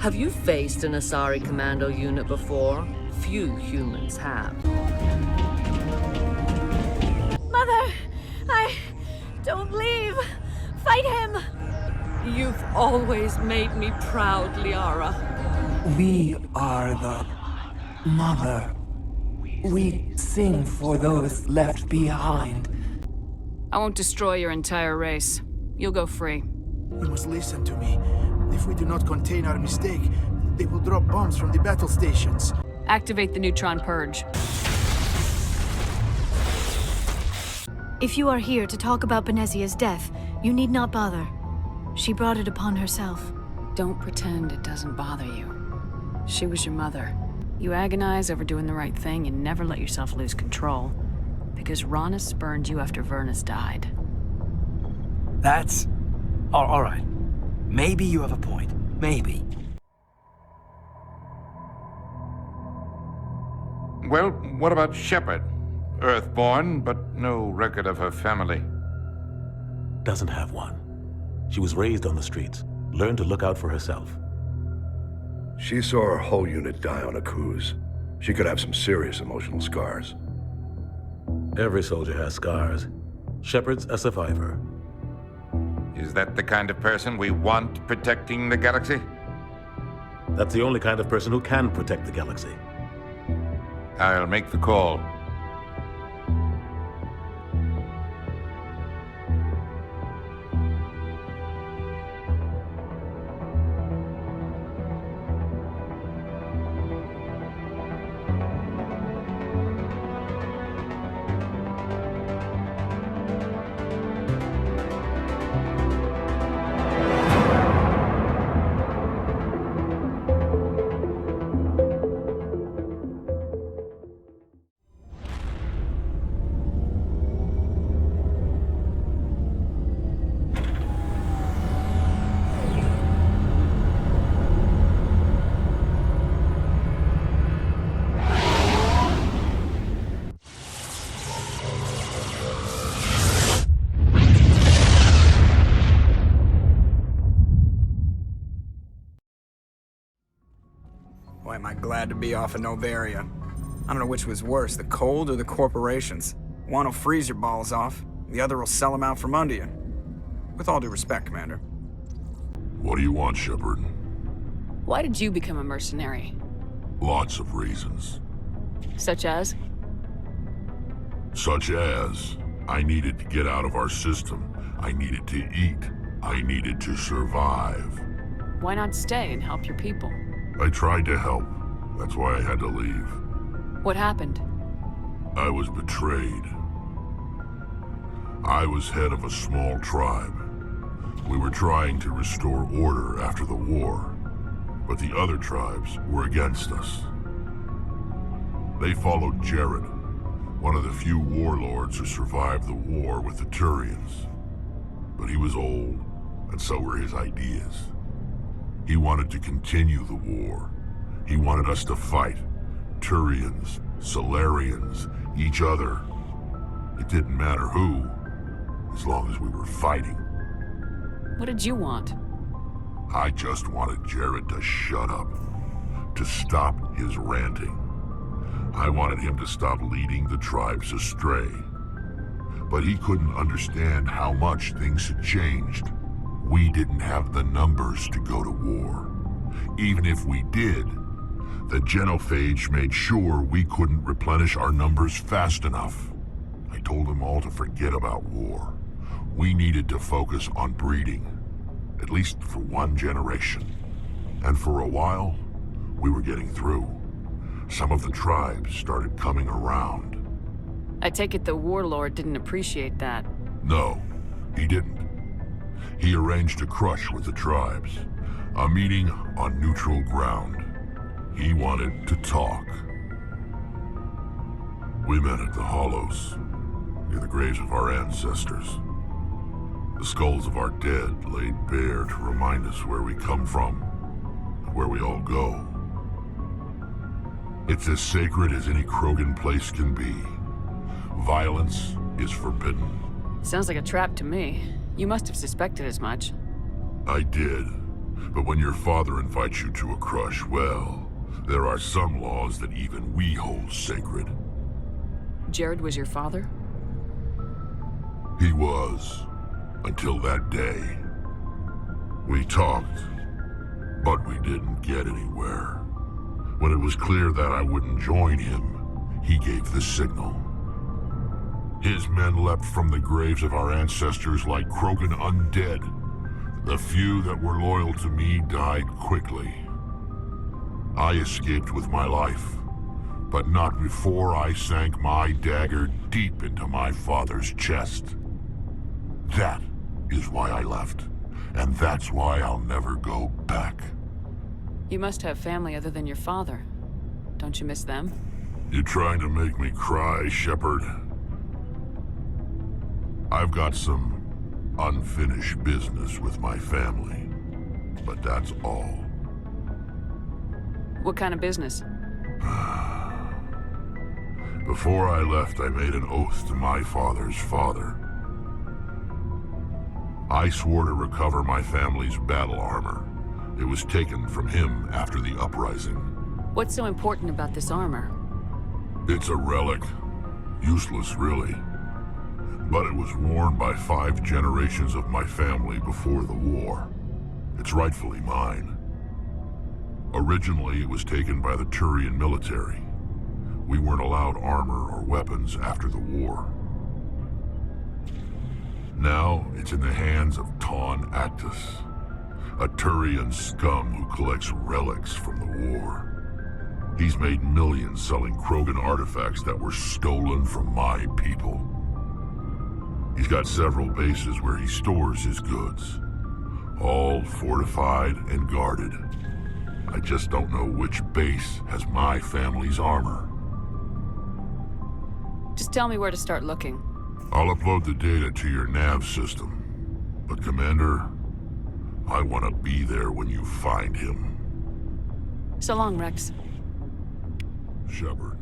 Have you faced an Asari commando unit before? Few humans have. Mother! Don't leave! Fight him! You've always made me proud, Liara. We are the Mother. We sing for those left behind. I won't destroy your entire race. You'll go free. You must listen to me. If we do not contain our mistake, they will drop bombs from the battle stations. Activate the neutron purge. If you are here to talk about Benezia's death, you need not bother. She brought it upon herself. Don't pretend it doesn't bother you. She was your mother. You agonize over doing the right thing and never let yourself lose control. Because Rana spurned you after Vernus died. That's... all right. Maybe you have a point. Maybe. Well, what about Shepard? Earthborn, but no record of her family. Doesn't have one. She was raised on the streets, learned to look out for herself. She saw her whole unit die on Akuze. She could have some serious emotional scars. Every soldier has scars. Shepard's a survivor. Is that the kind of person we want protecting the galaxy? That's the only kind of person who can protect the galaxy. I'll make the call. Boy, am I glad to be off of Novaria. I don't know which was worse, the cold or the corporations. One will freeze your balls off, the other will sell them out from under you. With all due respect, Commander. What do you want, Shepard? Why did you become a mercenary? Lots of reasons. Such as? Such as, I needed to get out of our system. I needed to eat. I needed to survive. Why not stay and help your people? I tried to help. That's why I had to leave. What happened? I was betrayed. I was head of a small tribe. We were trying to restore order after the war, but the other tribes were against us. They followed Jared, one of the few warlords who survived the war with the Turians. But he was old, and so were his ideas. He wanted to continue the war. He wanted us to fight. Turians, Solarians, each other. It didn't matter who, as long as we were fighting. What did you want? I just wanted Jared to shut up, to stop his ranting. I wanted him to stop leading the tribes astray. But he couldn't understand how much things had changed. We didn't have the numbers to go to war. Even if we did, the genophage made sure we couldn't replenish our numbers fast enough. I told them all to forget about war. We needed to focus on breeding, at least for one generation. And for a while, we were getting through. Some of the tribes started coming around. I take it the warlord didn't appreciate that. No, he didn't. He arranged a crush with the tribes, a meeting on neutral ground. He wanted to talk. We met at the Hollows, near the graves of our ancestors. The skulls of our dead laid bare to remind us where we come from, and where we all go. It's as sacred as any Krogan place can be. Violence is forbidden. Sounds like a trap to me. You must have suspected as much. I did, But when your father invites you to a crush, well, there are some laws that even we hold sacred. Jared was your father? He was, until that day. We talked, but we didn't get anywhere. When it was clear that I wouldn't join him, he gave the signal. His men leapt from the graves of our ancestors like Krogan undead. The few that were loyal to me died quickly. I escaped with my life, but not before I sank my dagger deep into my father's chest. That is why I left, and that's why I'll never go back. You must have family other than your father. Don't you miss them? You trying to make me cry, Shepard? I've got some unfinished business with my family, but that's all. What kind of business? Before I left, I made an oath to my father's father. I swore to recover my family's battle armor. It was taken from him after the uprising. What's so important about this armor? It's a relic. Useless, really. But it was worn by 5 generations of my family before the war. It's rightfully mine. Originally, it was taken by the Turian military. We weren't allowed armor or weapons after the war. Now, it's in the hands of Ton Actus, a Turian scum who collects relics from the war. He's made millions selling Krogan artifacts that were stolen from my people. He's got several bases where he stores his goods, all fortified and guarded. I just don't know which base has my family's armor. Just tell me where to start looking. I'll upload the data to your nav system. But Commander, I want to be there when you find him. So long, Wrex. Shepard.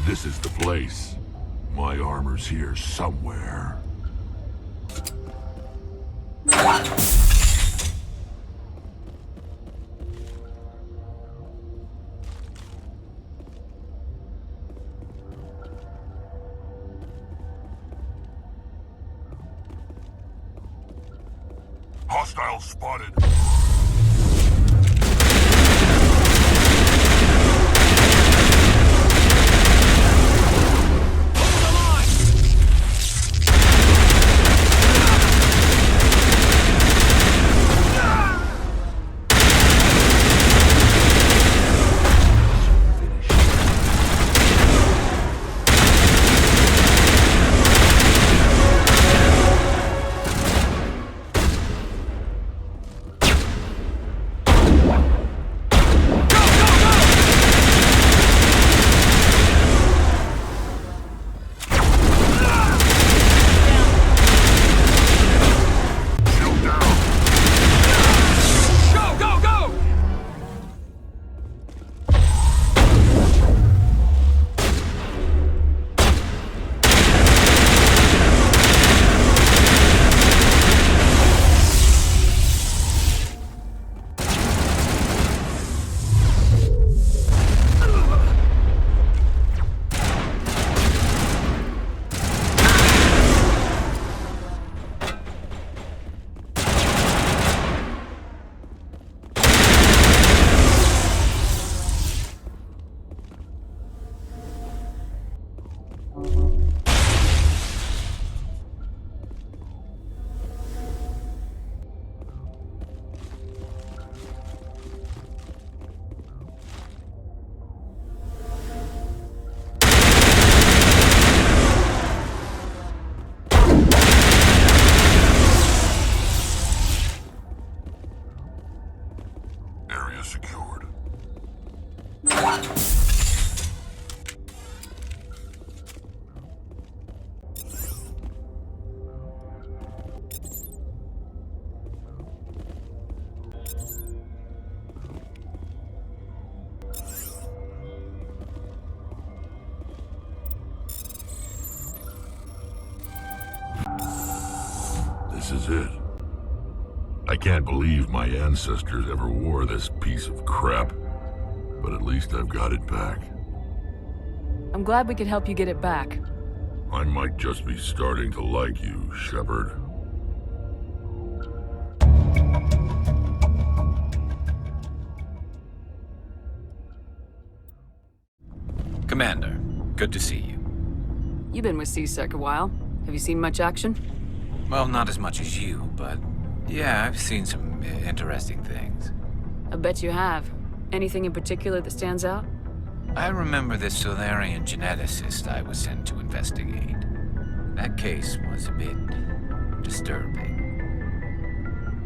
This is the place. My armor's here somewhere. Hostile spotted. secured. This is it. I can't believe my ancestors ever wore this piece of crap, but at least I've got it back. I'm glad we could help you get it back. I might just be starting to like you, Shepard. Commander, good to see you. You've been with CSEC a while. Have you seen much action? Well, not as much as you, but yeah, I've seen some interesting things. I bet you have. Anything in particular that stands out? I remember this Solarian geneticist I was sent to investigate. That case was a bit disturbing.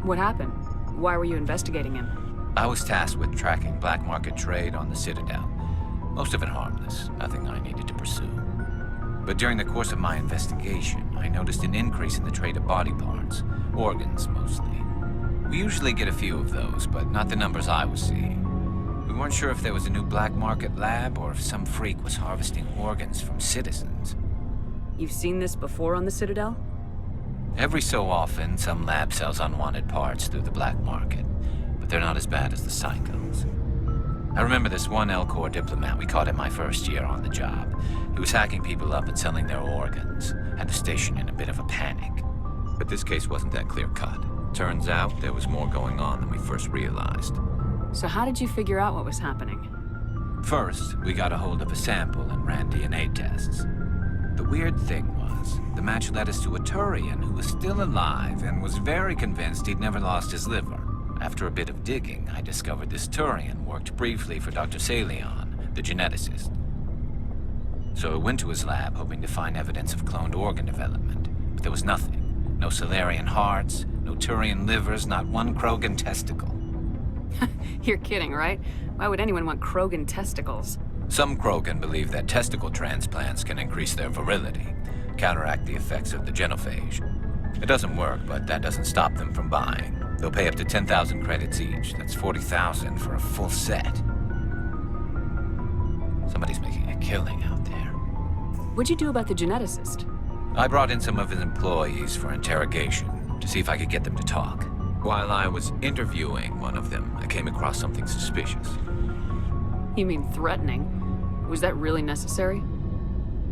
What happened? Why were you investigating him? I was tasked with tracking black market trade on the Citadel. Most of it harmless, nothing I needed to pursue. But during the course of my investigation, I noticed an increase in the trade of body parts, organs mostly. We usually get a few of those, but not the numbers I was seeing. We weren't sure if there was a new black market lab or if some freak was harvesting organs from citizens. You've seen this before on the Citadel? Every so often, some lab sells unwanted parts through the black market, but they're not as bad as the psychos. I remember this one L-Corps diplomat we caught in my first year on the job. He was hacking people up and selling their organs. Had the station in a bit of a panic. But this case wasn't that clear-cut. Turns out there was more going on than we first realized. So how did you figure out what was happening? First, we got a hold of a sample and ran DNA tests. The weird thing was, the match led us to a Turian who was still alive and was very convinced he'd never lost his liver. After a bit of digging, I discovered this Turian worked briefly for Dr. Salion, the geneticist. So I went to his lab hoping to find evidence of cloned organ development, but there was nothing. No Solarian hearts, no Turian livers, not one Krogan testicle. You're kidding, right? Why would anyone want Krogan testicles? Some Krogan believe that testicle transplants can increase their virility, counteract the effects of the genophage. It doesn't work, but that doesn't stop them from buying. They'll pay up to 10,000 credits each. That's 40,000 for a full set. Somebody's making a killing out there. What'd you do about the geneticist? I brought in some of his employees for interrogation to see if I could get them to talk. While I was interviewing one of them, I came across something suspicious. You mean threatening? Was that really necessary?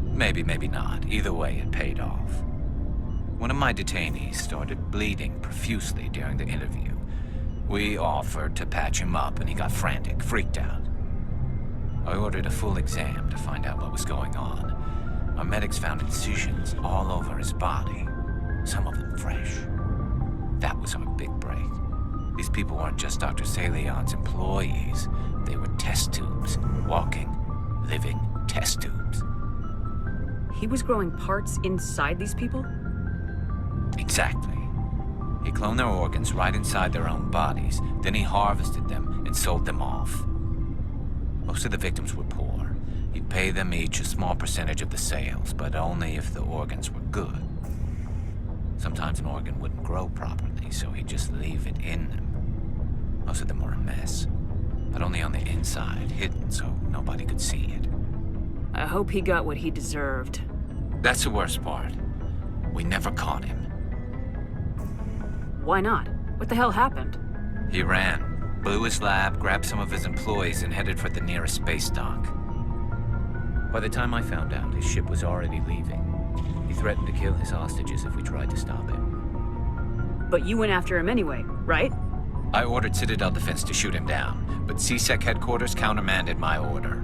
Maybe, maybe not. Either way, it paid off. One of my detainees started bleeding profusely during the interview. We offered to patch him up, and he got frantic, freaked out. I ordered a full exam to find out what was going on. Our medics found incisions all over his body, some of them fresh. That was our big break. These people weren't just Dr. Salion's employees. They were test tubes, walking, living test tubes. He was growing parts inside these people? Exactly. He cloned their organs right inside their own bodies, then he harvested them and sold them off. Most of the victims were poor. He'd pay them each a small percentage of the sales, but only if the organs were good. Sometimes an organ wouldn't grow properly, so he'd just leave it in them. Most of them were a mess, but only on the inside, hidden so nobody could see it. I hope he got what he deserved. That's the worst part. We never caught him. Why not? What the hell happened? He ran, blew his lab, grabbed some of his employees, and headed for the nearest space dock. By the time I found out, his ship was already leaving. He threatened to kill his hostages if we tried to stop him. But you went after him anyway, right? I ordered Citadel Defense to shoot him down, but CSEC headquarters countermanded my order.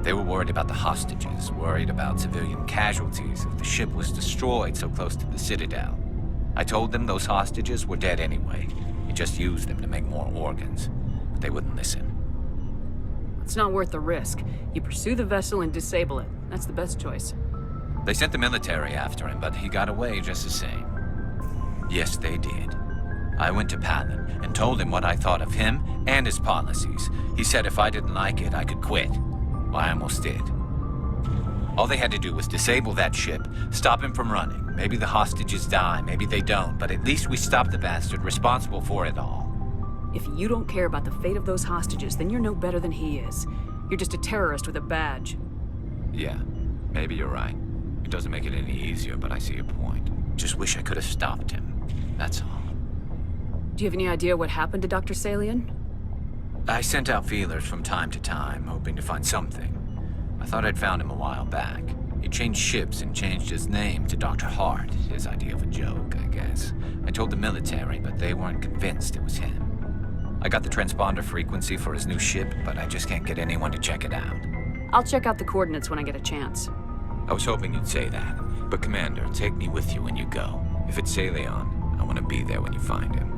They were worried about the hostages, worried about civilian casualties if the ship was destroyed so close to the Citadel. I told them those hostages were dead anyway. He just used them to make more organs, but they wouldn't listen. It's not worth the risk. You pursue the vessel and disable it. That's the best choice. They sent the military after him, but he got away just the same. Yes, they did. I went to Palin and told him what I thought of him and his policies. He said if I didn't like it, I could quit. Well, I almost did. All they had to do was disable that ship, stop him from running. Maybe the hostages die, maybe they don't, but at least we stopped the bastard responsible for it all. If you don't care about the fate of those hostages, then you're no better than he is. You're just a terrorist with a badge. Yeah, maybe you're right. It doesn't make it any easier, but I see your point. Just wish I could have stopped him. That's all. Do you have any idea what happened to Dr. Salian? I sent out feelers from time to time, hoping to find something. I thought I'd found him a while back. He changed ships and changed his name to Dr. Hart, his idea of a joke, I guess. I told the military, but they weren't convinced it was him. I got the transponder frequency for his new ship, but I just can't get anyone to check it out. I'll check out the coordinates when I get a chance. I was hoping you'd say that, but Commander, take me with you when you go. If it's Salion, I want to be there when you find him.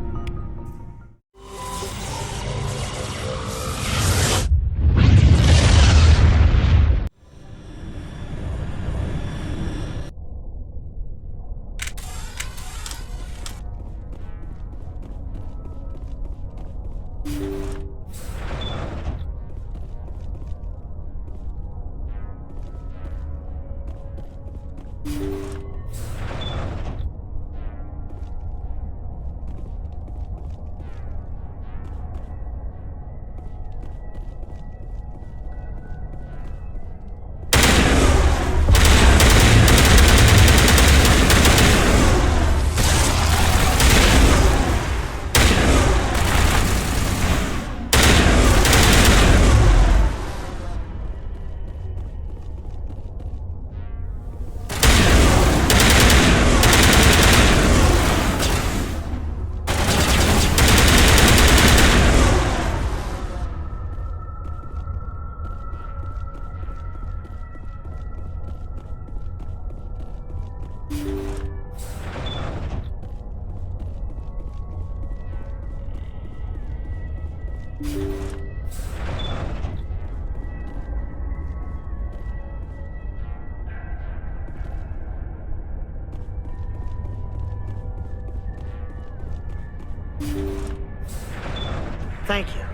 Thank you.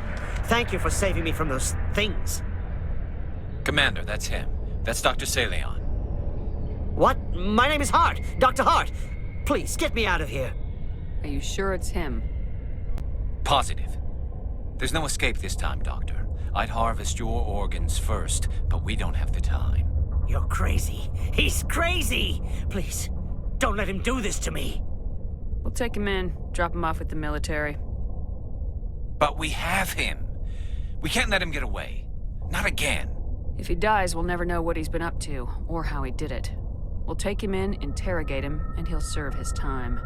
Thank you for saving me from those things. Commander, that's him. That's Dr. Salion. What? My name is Hart. Dr. Hart. Please, get me out of here. Are you sure it's him? Positive. There's no escape this time, Doctor. I'd harvest your organs first, but we don't have the time. You're crazy. He's crazy! Please, don't let him do this to me. We'll take him in, drop him off with the military. But we have him. We can't let him get away. Not again. If he dies, we'll never know what he's been up to, or how he did it. We'll take him in, interrogate him, and he'll serve his time.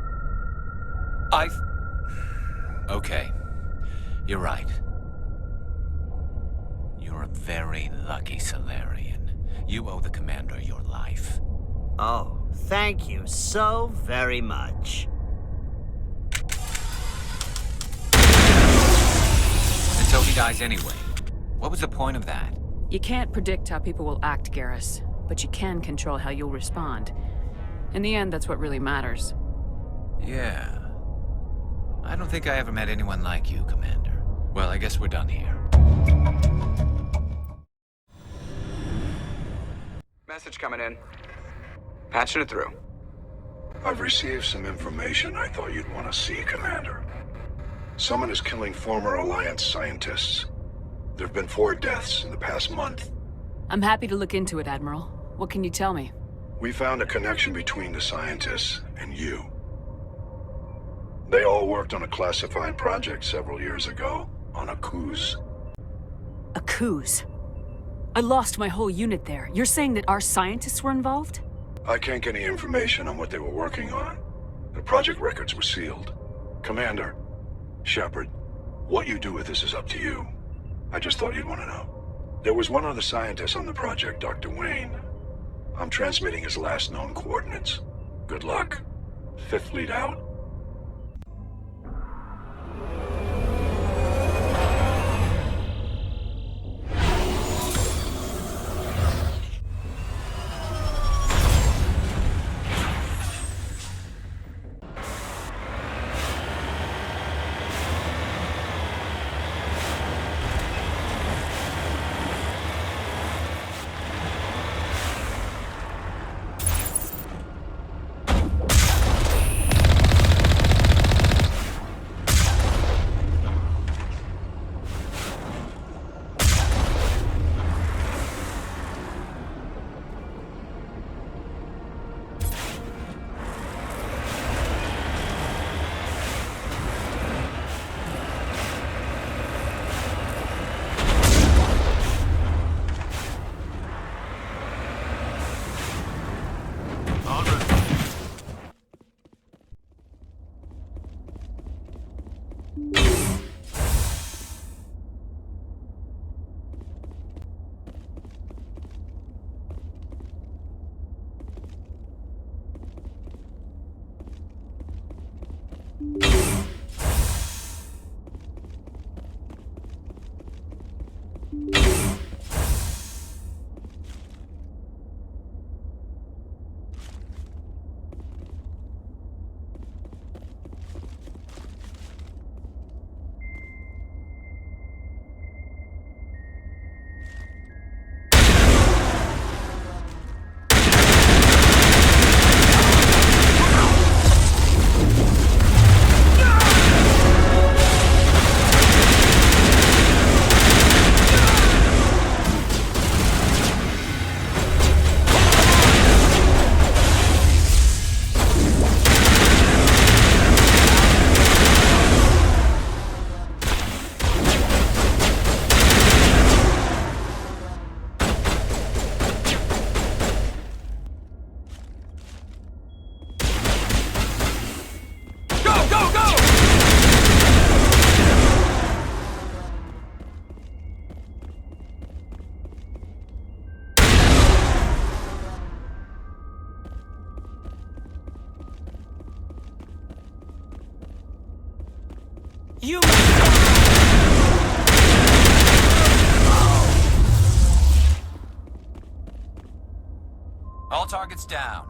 Okay. You're right. You're a very lucky Salarian. You owe the Commander your life. Oh, thank you so very much. Until he dies anyway. What was the point of that? You can't predict how people will act, Garrus, but you can control how you'll respond. In the end, that's what really matters. Yeah. I don't think I ever met anyone like you, Commander. Well, I guess we're done here. Message coming in. Patching it through. I've received some information I thought you'd want to see, Commander. Someone is killing former Alliance scientists. There have been 4 deaths in the past month. I'm happy to look into it, Admiral. What can you tell me? We found a connection between the scientists and you. They all worked on a classified project several years ago on Akuze. Akuze? I lost my whole unit there. You're saying that our scientists were involved? I can't get any information on what they were working on. The project records were sealed. Commander, Shepard, what you do with this is up to you. I just thought you'd want to know. There was one other scientist on the project, Dr. Wayne. I'm transmitting his last known coordinates. Good luck. 5th Fleet out. target's down.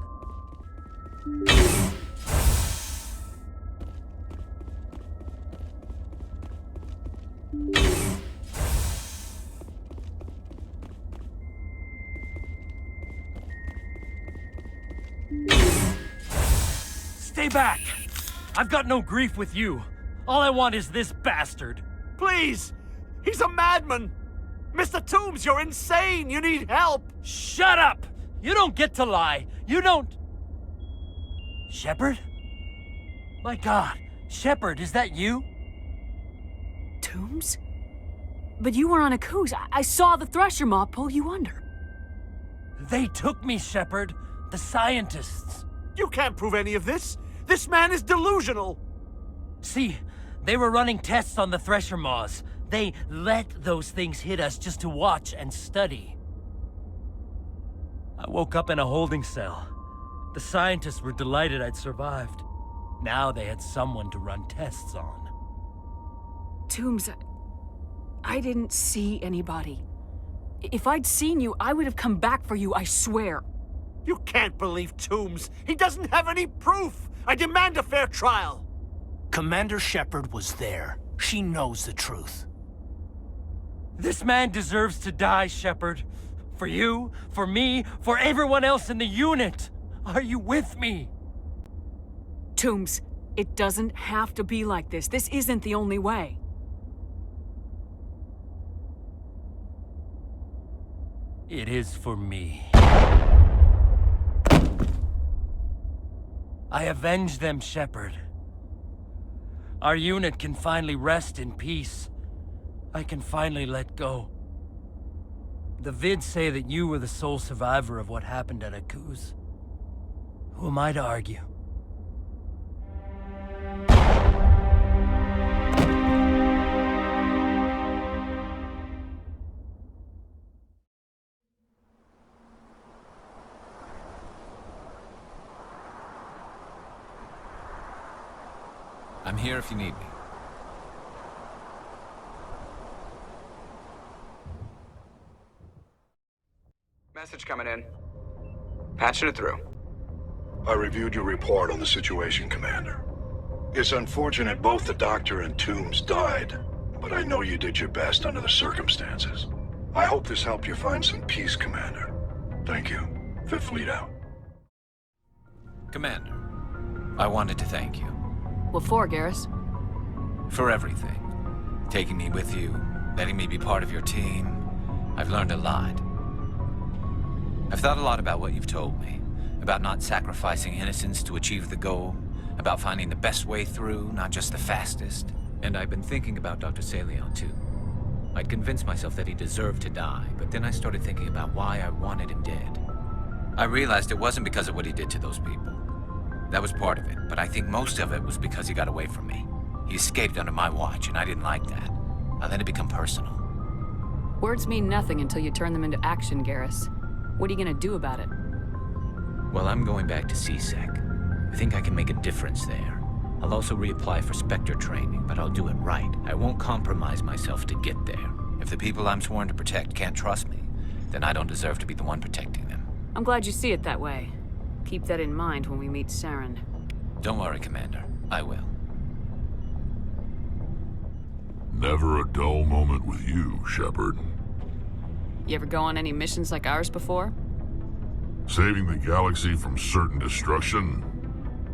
Stay back! I've got no grief with you. All I want is this bastard. Please! He's a madman! Mr. Toombs, you're insane! You need help! Shut up! You don't get to lie. You don't... Shepard? My God, Shepard, is that you? Toombs? But you were on Akuze. I saw the Thresher Maw pull you under. They took me, Shepard. The scientists. You can't prove any of this! This man is delusional! See, they were running tests on the Thresher Maws. They let those things hit us just to watch and study. I woke up in a holding cell. The scientists were delighted I'd survived. Now they had someone to run tests on. Toombs, I didn't see anybody. If I'd seen you, I would have come back for you, I swear. You can't believe Toombs! He doesn't have any proof! I demand a fair trial! Commander Shepard was there. She knows the truth. This man deserves to die, Shepard. For you, for me, for everyone else in the unit. Are you with me? Toombs, it doesn't have to be like this. This isn't the only way. It is for me. I avenge them, Shepard. Our unit can finally rest in peace. I can finally let go. The vids say that you were the sole survivor of what happened at Akuze. Who am I to argue? I'm here if you need me. Message coming in. Patching it through. I reviewed your report on the situation, Commander. It's unfortunate both the Doctor and Toombs died, but I know you did your best under the circumstances. I hope this helped you find some peace, Commander. Thank you. Fifth Fleet out. Commander, I wanted to thank you. What for, Garrus? For everything. Taking me with you, letting me be part of your team. I've learned a lot. I've thought a lot about what you've told me. About not sacrificing innocence to achieve the goal. About finding the best way through, not just the fastest. And I've been thinking about Dr. Saleon, too. I'd convinced myself that he deserved to die, but then I started thinking about why I wanted him dead. I realized it wasn't because of what he did to those people. That was part of it, but I think most of it was because he got away from me. He escaped under my watch, and I didn't like that. I let it become personal. Words mean nothing until you turn them into action, Garrus. What are you gonna do about it? Well, I'm going back to CSEC. I think I can make a difference there. I'll also reapply for Spectre training, but I'll do it right. I won't compromise myself to get there. If the people I'm sworn to protect can't trust me, then I don't deserve to be the one protecting them. I'm glad you see it that way. Keep that in mind when we meet Saren. Don't worry, Commander. I will. Never a dull moment with you, Shepard. You ever go on any missions like ours before? Saving the galaxy from certain destruction?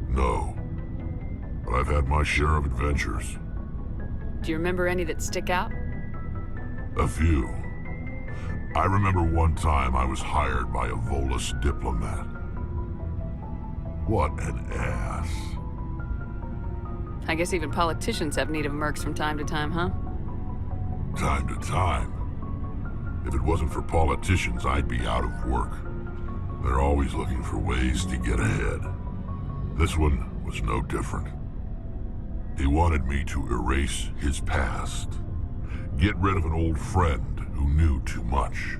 No. But I've had my share of adventures. Do you remember any that stick out? A few. I remember one time I was hired by a Volus diplomat. What an ass. I guess even politicians have need of mercs from time to time, huh? Time to time. If it wasn't for politicians, I'd be out of work. They're always looking for ways to get ahead. This one was no different. He wanted me to erase his past. Get rid of an old friend who knew too much.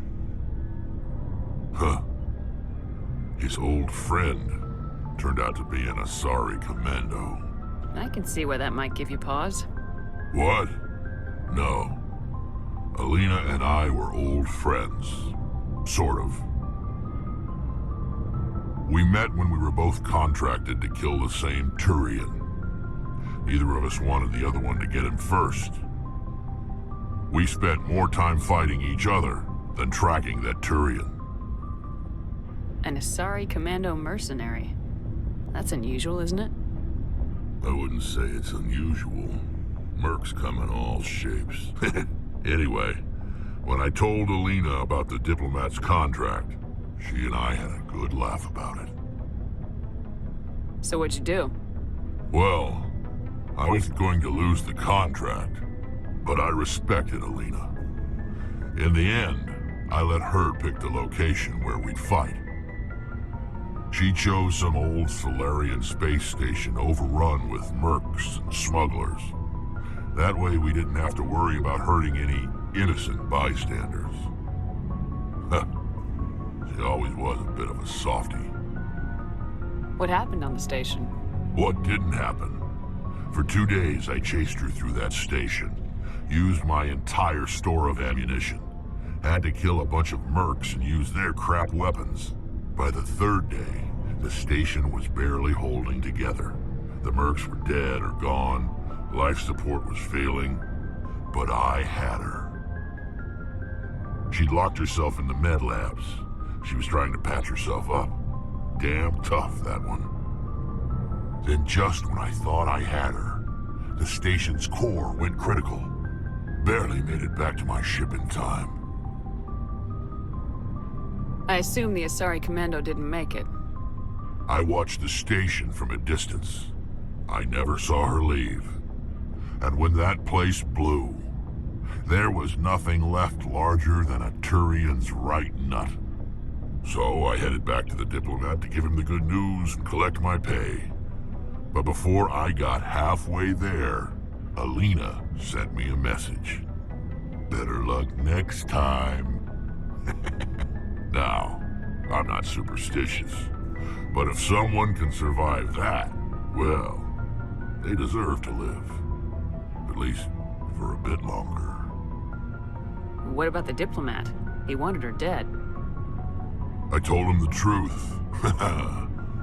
Huh. His old friend turned out to be an Asari commando. I can see where that might give you pause. What? No. Alina and I were old friends. Sort of. We met when we were both contracted to kill the same Turian. Neither of us wanted the other one to get him first. We spent more time fighting each other than tracking that Turian. An Asari Commando mercenary. That's unusual, isn't it? I wouldn't say it's unusual. Mercs come in all shapes. Anyway, when I told Alina about the diplomat's contract, she and I had a good laugh about it. So what'd you do? Well, I wasn't going to lose the contract, but I respected Alina. In the end, I let her pick the location where we'd fight. She chose some old Solarian space station overrun with mercs and smugglers. That way we didn't have to worry about hurting any innocent bystanders. She always was a bit of a softie. What happened on the station? What didn't happen? For 2 days I chased her through that station, used my entire store of ammunition, had to kill a bunch of mercs and use their crap weapons. By the 3rd day, the station was barely holding together. The mercs were dead or gone, life support was failing, but I had her. She'd locked herself in the med labs. She was trying to patch herself up. Damn tough, that one. Then just when I thought I had her, the station's core went critical. Barely made it back to my ship in time. I assume the Asari Commando didn't make it. I watched the station from a distance. I never saw her leave. And when that place blew, there was nothing left larger than a Turian's right nut. So I headed back to the diplomat to give him the good news and collect my pay. But before I got halfway there, Alina sent me a message. Better luck next time. Now, I'm not superstitious, but if someone can survive that, well, they deserve to live. At least for a bit longer. What about the diplomat? He wanted her dead. I told him the truth.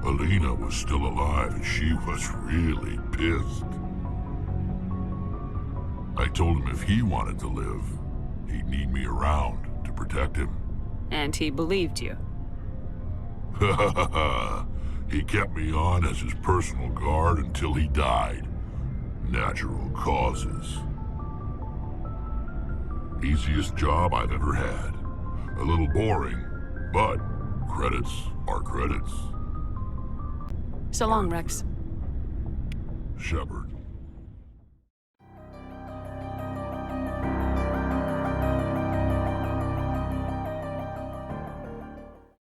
Alina was still alive and she was really pissed. I told him if he wanted to live, he'd need me around to protect him. And he believed you. He kept me on as his personal guard until he died. Natural causes. Easiest job I've ever had. A little boring, but credits are credits. So long, Wrex. Shepard.